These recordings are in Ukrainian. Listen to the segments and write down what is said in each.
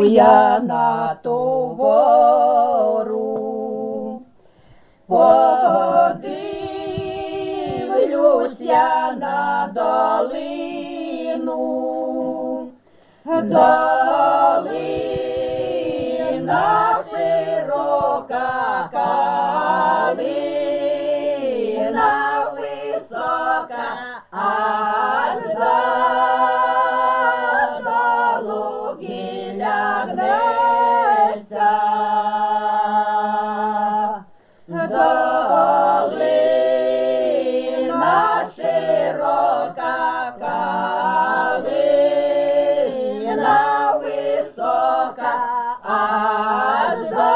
я на ту гору. Подивлюсь я на долину, долина широка, калина висока, аж до луги лягнеться. Долина широка, калина висока, аж до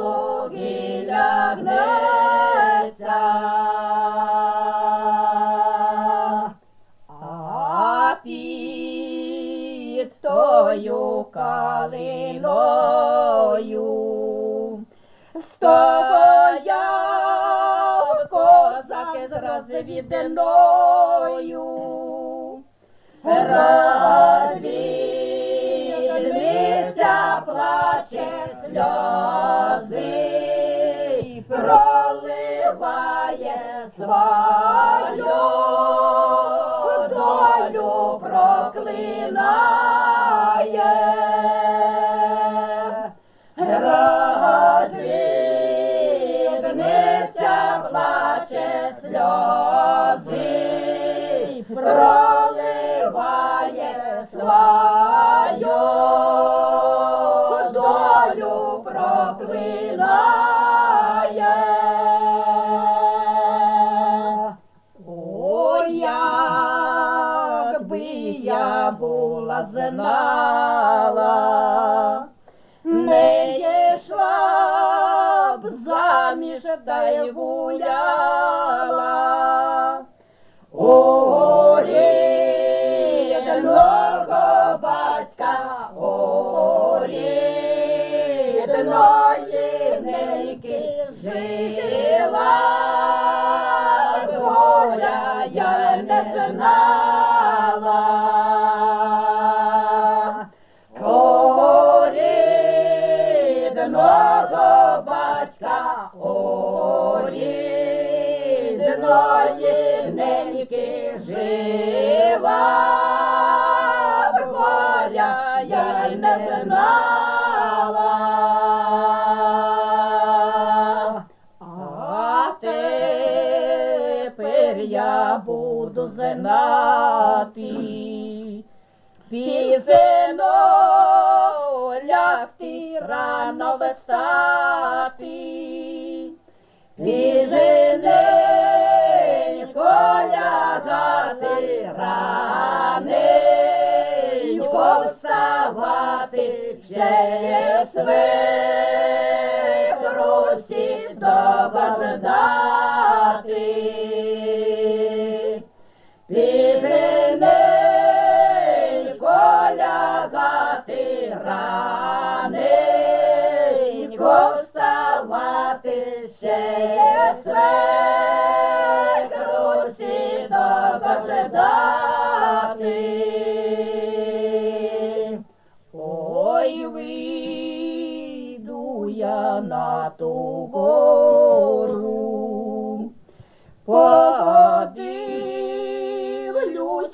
луги лягнеться. А під тою калиною стояв козак з розвідною. Розвідниця плаче, сльози проливає, свою долю проклинає. Розвідниця плаче, сльози проливає, свою долю проклинає. Ой, якби я була знала, не йшла б заміж та й гуляла. У рідного батька, у рідної неньки жила, горя я не знала. Рідного батька, у рідної неньки жила, горя я й не знала. А тепер я буду знати пізно лягти, рано встати, пізненько лягати, раненько вставати, ще свекрусі довго ждати. Пізненько лягати, раненько вставати, ще свекрусі довго ждати. Ой, вийду я на ту гору, подивлюсь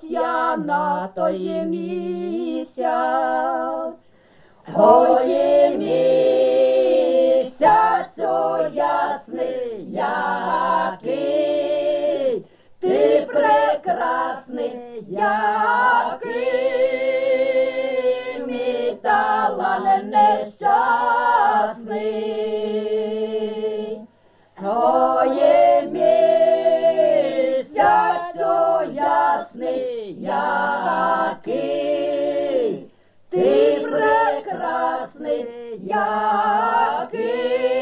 я на той місяць. Ой, місяцю ясний, який ти прекрасний, який мій талант нещасний. Ой, місяцю ясний, який ти прекрасний, який